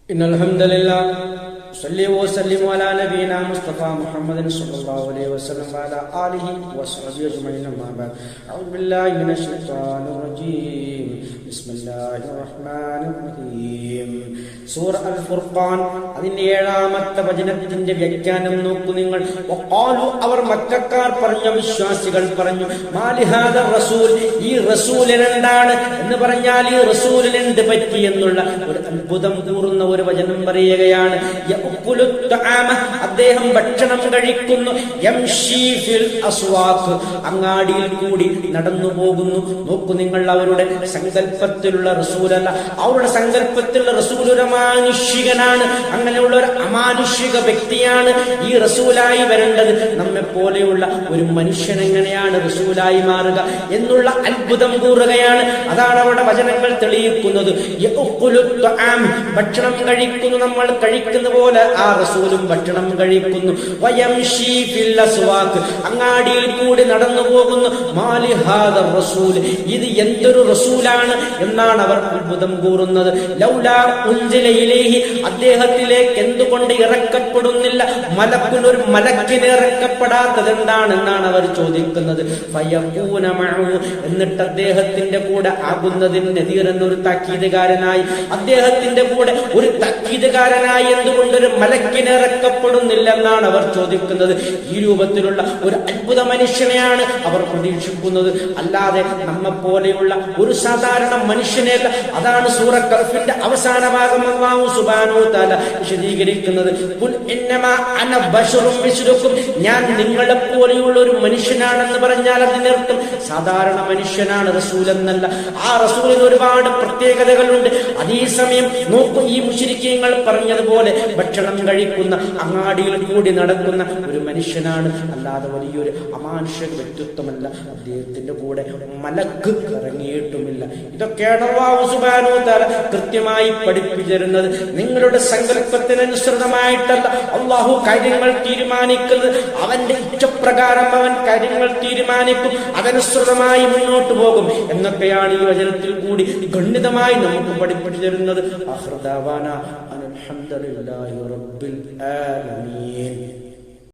إن الحمد لله صلى وسلم على نبينا مصطفى محمد صلى الله عليه وسلم وعلى آله وصحبه أجمعين أما بعد أعوذ بالله من الشيطان الرجيم بسم الله الرحمن الرحيم സൂറ അൽ ഫുർഖാൻ അതിന്റെ 7-ാമത്തെ വചനത്തിന്റെ വ്യാഖ്യാനം നോക്കൂ നിങ്ങൾ. വഖാലു അവർ മക്കക്കാർ പറഞ്ഞു, വിശ്വാസികൾ പറഞ്ഞു, മാലിഹാദ റസൂൽ, ഈ റസൂലിന് എന്താണ് എന്ന് പറഞ്ഞാൽ ഈ റസൂലിന് എന്ത് പറ്റി എന്നുള്ള ഒരു അത്ഭുതം കൂറുന്ന ഒരു വചനം പറയുകയാണ്. യഅകുലു തആമ, അദ്ദേഹം ഭക്ഷണം കഴിക്കുന്നു, യംശി ഫിൽ അസ്വാഖ്, അങ്ങാടിയിൽ കൂടി നടന്നു പോകുന്നു. നോക്കൂ നിങ്ങൾ, അവരുടെ സങ്കല്പത്തിലുള്ള റസൂലല്ല, അവരുടെ സങ്കല്പത്തിലുള്ള റസൂൽ മാനുഷികനാണ്. അങ്ങനെയുള്ള ഒരു അമാനുഷിക വ്യക്തിയാണ് ഈ റസൂലായി വരേണ്ടത്. നമ്മെ പോലെയുള്ള ഒരു മനുഷ്യൻ എങ്ങനെയാണ് റസൂലായി മാറുക എന്നുള്ള അത്ഭുതം കൂറുകയാണ്. അതാണ് അവിടെ വചനങ്ങൾ തെളിയിക്കുന്നത്. ഭക്ഷണം കഴിക്കുന്നു, നമ്മൾ കഴിക്കുന്ന പോലെ ആ റസൂലും ഭക്ഷണം കഴിക്കുന്നു. അങ്ങാടിയിൽ കൂടി നടന്നു പോകുന്നു. മാലിഹാദ റസൂൽ, ഇത് എന്തൊരു റസൂലാണ് എന്നാണ് അവർ അത്ഭുതം കൂറുന്നത്. ലൗലാ അദ്ദേഹത്തിലേക്ക് എന്തുകൊണ്ട് ഇറക്കപ്പെടുന്നില്ല മലക്കുനൊരു മലക്കിനെ ഇറക്കപ്പെടാത്തത് എന്താണെന്നാണ് അവർ ചോദിക്കുന്നത്. എന്നിട്ട് അദ്ദേഹത്തിന്റെ കൂടെ ആകുന്നതിന് നദീർ എന്നൊരു താക്കീതുകാരനായി, അദ്ദേഹത്തിന്റെ കൂടെ ഒരു താക്കീതുകാരനായി എന്തുകൊണ്ടൊരു മലക്കിനെ ഇറക്കപ്പെടുന്നില്ല എന്നാണ് അവർ ചോദിക്കുന്നത്. ഈ രൂപത്തിലുള്ള ഒരു അത്ഭുത മനുഷ്യനെയാണ് അവർ പ്രതീക്ഷിക്കുന്നത്, അല്ലാതെ നമ്മെ പോലെയുള്ള ഒരു സാധാരണ മനുഷ്യനെയല്ല. അതാണ് സൂറ കഹ്ഫിന്റെ അവസാന ഭാഗം അല്ലാഹു സുബ്ഹാനഹു വ തആല വിശദീകരിക്കുന്നത്. ഖുൽ ഇന്നമാ അന ബശറും മിസ്ലുക്കും, ഞാൻ നിങ്ങളെ പോലെയുള്ള ഒരു മനുഷ്യനാണെന്ന് പറഞ്ഞാൽ അതിനർത്ഥം സാധാരണ മനുഷ്യനാണ്, റസൂൽ എന്നല്ല. ആ റസൂലിന് ഒരുപാട് പ്രത്യേകതകളുണ്ട്. അതേസമയം നോക്കൂ, ഈ മുശ്രിക്കീങ്ങൾ പറഞ്ഞതുപോലെ ഭക്ഷണം കഴിക്കുന്ന, അങ്ങാടിയിൽ കൂടി നടക്കുന്ന ഒരു മനുഷ്യനാണ്, അല്ലാതെ വലിയൊരു അമാനുഷിക വ്യക്തിത്വമല്ല. അദ്ദേഹത്തിന്റെ കൂടെ മലക്ക് ഇറങ്ങിയിട്ടുമില്ല. ഇതൊക്കെയാണ് അല്ലാഹു സുബ്ഹാനഹു വ തആല കൃത്യമായി പഠിപ്പിച്ചിരുന്നത്. നിങ്ങളുടെ സങ്കല്പത്തിനനുസൃതമായിട്ടല്ല അള്ളാഹു കാര്യങ്ങൾ തീരുമാനിക്കുന്നത്. അവന്റെ ഇച്ഛപ്രകാരം അവൻ കാര്യങ്ങൾ തീരുമാനിക്കും, അതനുസൃതമായി മുന്നോട്ട് പോകും എന്നൊക്കെയാണ് ഈ വചനത്തിൽ കൂടി ഗണ്ഡിതമായി നമുക്ക് പഠിപ്പിച്ചു തരുന്നത്. അൽഹംദുലില്ലാഹി റബ്ബിൽ ആലമീൻ.